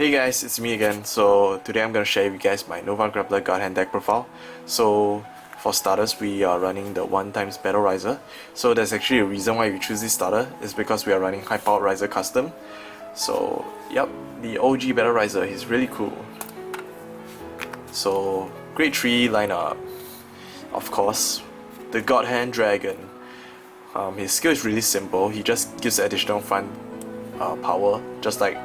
Hey guys, it's me again. So today I'm going to share with you guys my Nova Grappler God Hand deck profile. So for starters, we are running the 1x Battle Riser. So there's actually a reason why we choose this starter. It's because we are running High Powered Riser Custom. So yep, the OG Battle Riser is really cool. So grade 3 lineup. Of course, the God Hand Dragon. His skill is really simple. He just gives additional front power, just like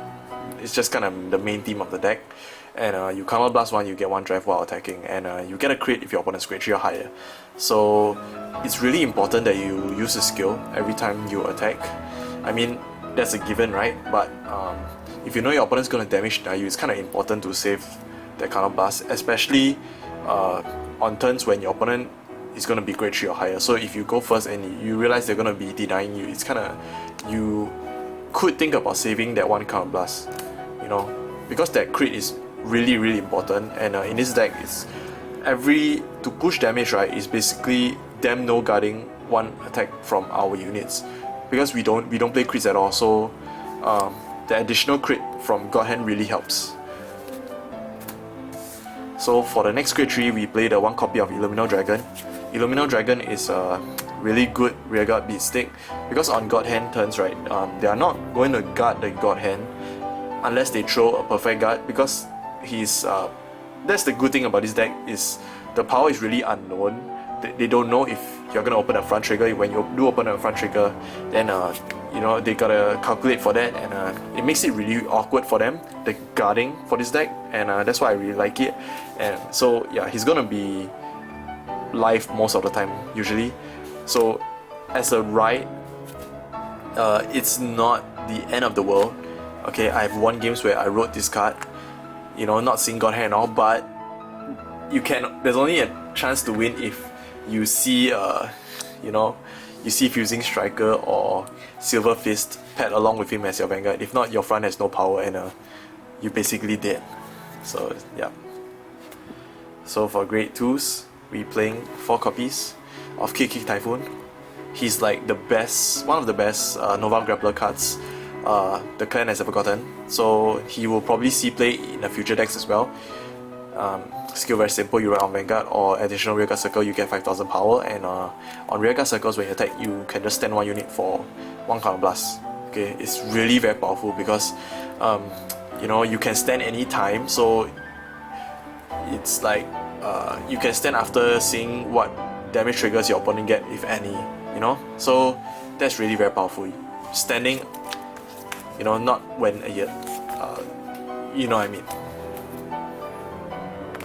it's just kind of the main theme of the deck. And you counter blast 1, you get 1 drive while attacking, and you get a crit if your opponent's grade 3 or higher. So it's really important that you use the skill every time you attack. I mean, that's a given, right? But if you know your opponent's going to damage you, it's kind of important to save that counter blast, especially on turns when your opponent is going to be grade 3 or higher. So if you go first and you realize they're going to be denying you, it's kind of, you could think about saving that 1 counter blast, you know, because that crit is really important. And in this deck, it's to push damage, right, is basically them no guarding 1 attack from our units, because we don't play crits at all. So the additional crit from God Hand really helps. So for the next grade 3, we play the 1 copy of Illumino Dragon. Illumino Dragon is a really good rearguard beat stick, because on God Hand turns, right, they are not going to guard the God Hand unless they throw a perfect guard, because he's that's the good thing about this deck, is the power is really unknown. They don't know if you're gonna open a front trigger. When you do open a front trigger, then you know, they gotta calculate for that, and it makes it really awkward for them, the guarding for this deck, and that's why I really like it. And so yeah, he's gonna be live most of the time usually. So as a ride, it's not the end of the world. Okay, I've won games where I wrote this card, you know, not seeing God Hand and all, but there's only a chance to win if you see you know, you see Fusing Striker or Silver Fist paired along with him as your Vanguard. If not, your front has no power, and you basically dead. So yeah. So for grade 2s, we playing 4 copies of Kick Typhoon. He's like the best, one of the best Nova Grappler cards the clan has ever gotten. So he will probably see play in the future decks as well. Skill very simple, you ride on Vanguard or additional rearguard circle, you get 5000 power, and on rearguard circles when you attack, you can just stand 1 unit for 1 counter blast. Okay, it's really very powerful because you know, you can stand any time, so it's like you can stand after seeing what damage triggers your opponent get, if any, you know. So that's really very powerful. Standing, you know, not when you know what I mean.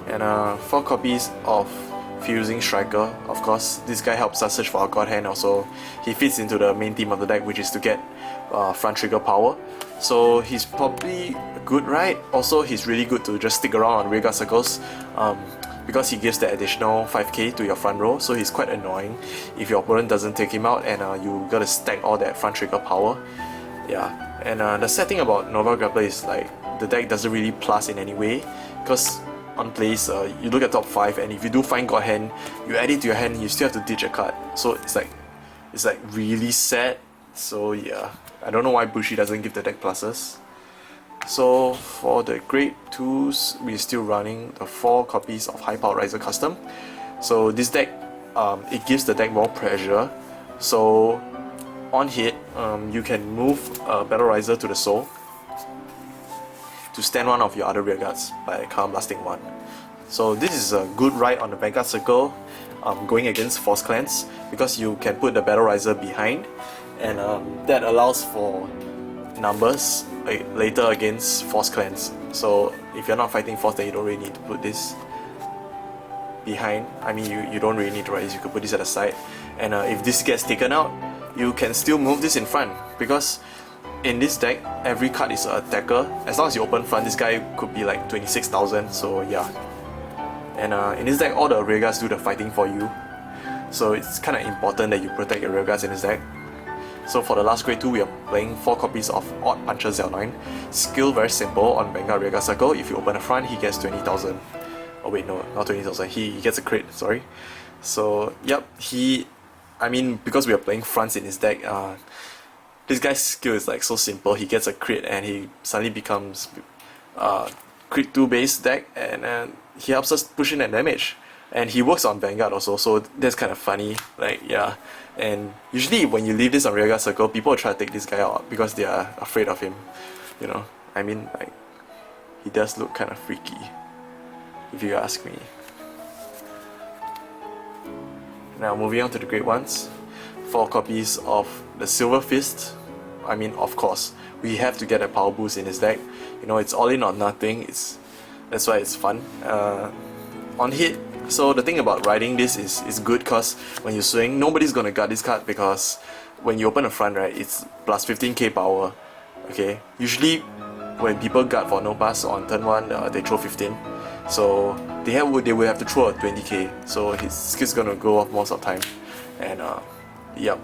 And 4 copies of Fusing Striker. Of course, this guy helps us search for our God Hand. Also, he fits into the main theme of the deck, which is to get front trigger power. So he's probably good, right? Also, he's really good to just stick around on rearguard circles, because he gives the additional 5k to your front row. So he's quite annoying if your opponent doesn't take him out, and you gotta stack all that front trigger power. Yeah, and the sad thing about Nova Grappler is like the deck doesn't really plus in any way, because on plays, you look at top 5, and if you do find God Hand, you add it to your hand, you still have to ditch a card. So it's like really sad. So yeah, I don't know why Bushi doesn't give the deck pluses. So for the grade 2s, we're still running the 4 copies of High Powered Riser Custom. So this deck, it gives the deck more pressure. So on hit, you can move Battle Riser to the soul to stand 1 of your other rearguards by counter blasting 1. So this is a good ride on the Vanguard circle, going against Force Clans, because you can put the Battle Riser behind, and that allows for numbers later against Force Clans. So if you're not fighting Force, then you don't really need to put this behind. I mean, you don't really need to ride this, you could put this at the side, and if this gets taken out, you can still move this in front, because in this deck, every card is an attacker. As long as you open front, this guy could be like 26,000, so yeah. And in this deck, all the rearguards do the fighting for you. So it's kind of important that you protect your rearguards in this deck. So for the last grade 2, we are playing 4 copies of Odd Puncher Zell9. Skill very simple, on Vanguard rearguard circle, if you open a front, he gets 20,000. Oh wait, no, not 20,000, he gets a crit, sorry. So yep, I mean, because we are playing fronts in his deck, this guy's skill is like so simple. He gets a crit and he suddenly becomes crit 2 base deck, and he helps us push in that damage. And he works on Vanguard also, so that's kind of funny. Like, yeah. And usually when you leave this on Rearguard Circle, people try to take this guy out because they are afraid of him. You know, I mean, like, he does look kind of freaky, if you ask me. Now moving on to the great ones. 4 copies of the Silver Fist. I mean, of course, we have to get a power boost in his deck. You know, it's all in or nothing. That's why it's fun. On hit, so the thing about riding this is good because when you swing, nobody's gonna guard this card because when you open the front, right, it's plus 15k power. Okay, usually when people guard for no pass on turn 1, they throw 15. So they will have to throw a 20k. So his skill's gonna go off most of the time. And yep.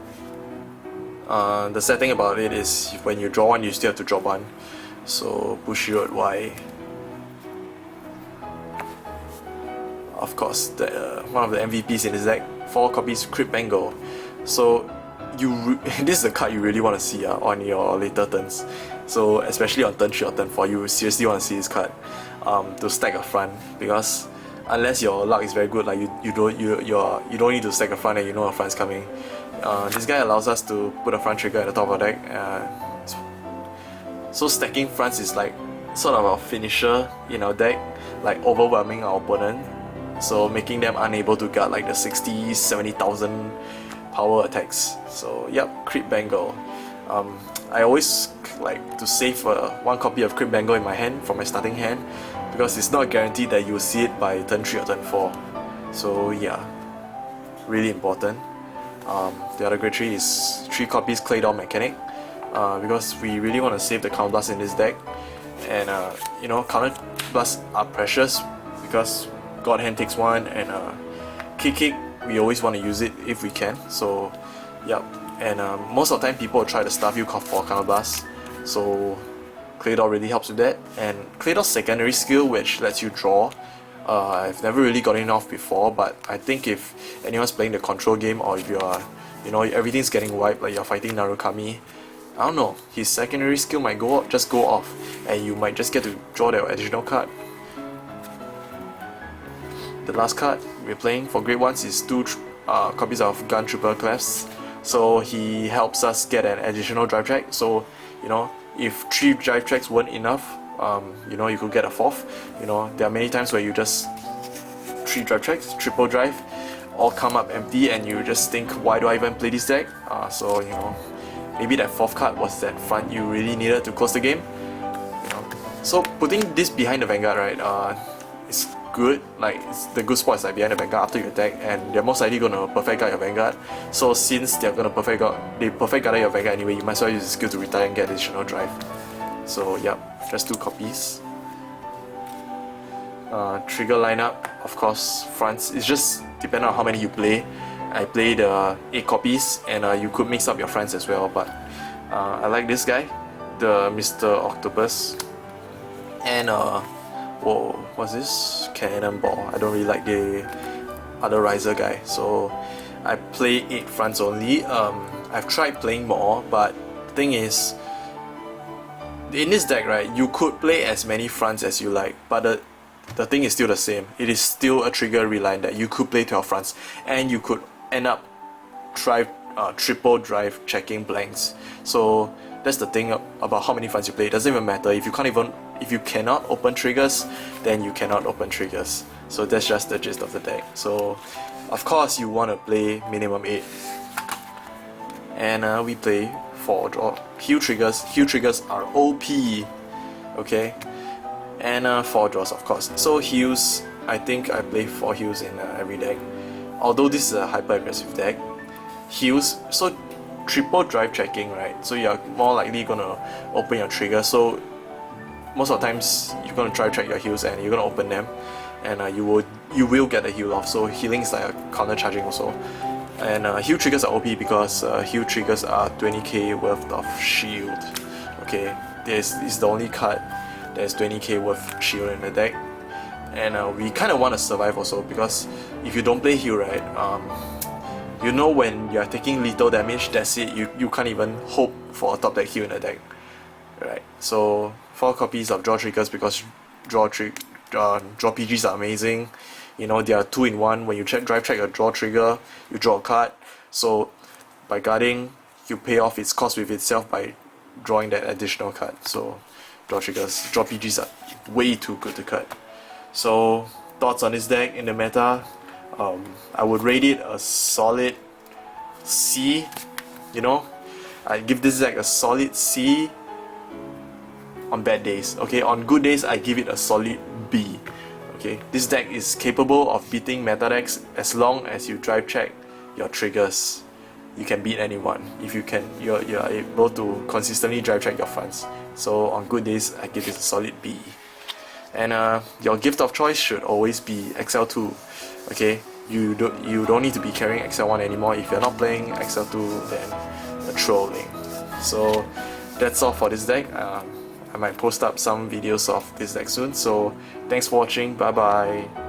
The sad thing about it is when you draw one, you still have to draw one. So Bushiroad Y. Of course, one of the MVPs in his deck. 4 copies Crit Bengal. So this is a card you really want to see on your later turns. So especially on turn 3 or turn 4, you seriously want to see this card to stack a front, because unless your luck is very good, like you don't need to stack a front and you know a front's coming. This guy allows us to put a front trigger at the top of the deck. So stacking fronts is like sort of a finisher in our deck, like overwhelming our opponent, so making them unable to guard like the 60,000-70,000 power attacks. So yep, Crit Bengal. I always like to save 1 copy of Crit Bengal in my hand from my starting hand, because it's not guaranteed that you'll see it by turn 3 or turn 4. So yeah, really important. The other great 3 is 3 copies Claydol Mechanic, because we really want to save the Counter Blast in this deck. And you know, Counter Blasts are precious because God Hand takes 1, and Kick, we always want to use it if we can. So yep. And most of the time people will try to stuff you for Counter Blast, so Claydol really helps with that. And Claydol's secondary skill, which lets you draw, I've never really gotten it off before, but I think if anyone's playing the control game, or if you're, you know, everything's getting wiped, like you're fighting Narukami, I don't know, his secondary skill might just go off, and you might just get to draw that additional card. The last card we're playing for Great Ones is 2 copies of Gun Trooper Clefs. So he helps us get an additional drive track. So, you know, if 3 drive tracks weren't enough, you know, you could get a 4th. You know, there are many times where you just 3 drive tracks, triple drive, all come up empty, and you just think, why do I even play this deck? So, you know, maybe that 4th card was that front you really needed to close the game. You know, so putting this behind the Vanguard, right, it's good. Like, the good spot is like behind the Vanguard after you attack, and they're most likely gonna perfect guard your Vanguard. So since they're gonna perfect guard your Vanguard anyway, you might as well use the skill to retire and get additional drive. So yep, just 2 copies. Trigger lineup, of course, fronts. It's just depending on how many you play. I played 8 copies, and you could mix up your fronts as well. But I like this guy, the Mr. Octopus, and whoa, what's this? Cannonball. I don't really like the other Riser guy, so I play 8 fronts only. I've tried playing more, but the thing is, in this deck, right, you could play as many fronts as you like, but the thing is still the same. It is still a trigger reliant that you could play 12 fronts, and you could end up triple drive checking blanks. So that's the thing about how many fronts you play. It doesn't even matter. If you cannot open triggers, then you cannot open triggers. So that's just the gist of the deck. So of course you want to play minimum 8, and we play 4 draw. Heal triggers. Heal triggers are OP. Okay, and 4 draws, of course. So heals, I think I play 4 heals in every deck. Although this is a hyper aggressive deck, heals, so triple drive checking, right? So you're more likely gonna open your trigger. So most of the times you're gonna drive check your heals and you're gonna open them, and you will get a heal off. So healing is like a counter charging also. And heal triggers are OP because heal triggers are 20k worth of shield. Okay, this is the only card there's 20k worth shield in the deck, and we kind of want to survive also, because if you don't play heal, right, you know, when you're taking lethal damage, that's it. You can't even hope for a top deck heal in the deck. Right. So 4 copies of draw triggers because draw PGs are amazing. You know, they are 2 in 1. When you drive check a draw trigger, you draw a card. So by guarding, you pay off its cost with itself by drawing that additional card. So draw PGs are way too good to cut. So thoughts on this deck in the meta? I would rate it a solid C. You know, I give this deck a solid C on bad days. Okay, on good days I give it a solid B. Okay, this deck is capable of beating meta decks as long as you drive check your triggers. You can beat anyone if you're able to consistently drive check your fronts. So on good days I give this a solid B. And your gift of choice should always be XL2. Okay, you don't need to be carrying XL1 anymore. If you're not playing XL2, then you're trolling. So that's all for this deck. I might post up some videos of this deck soon. So thanks for watching. Bye bye.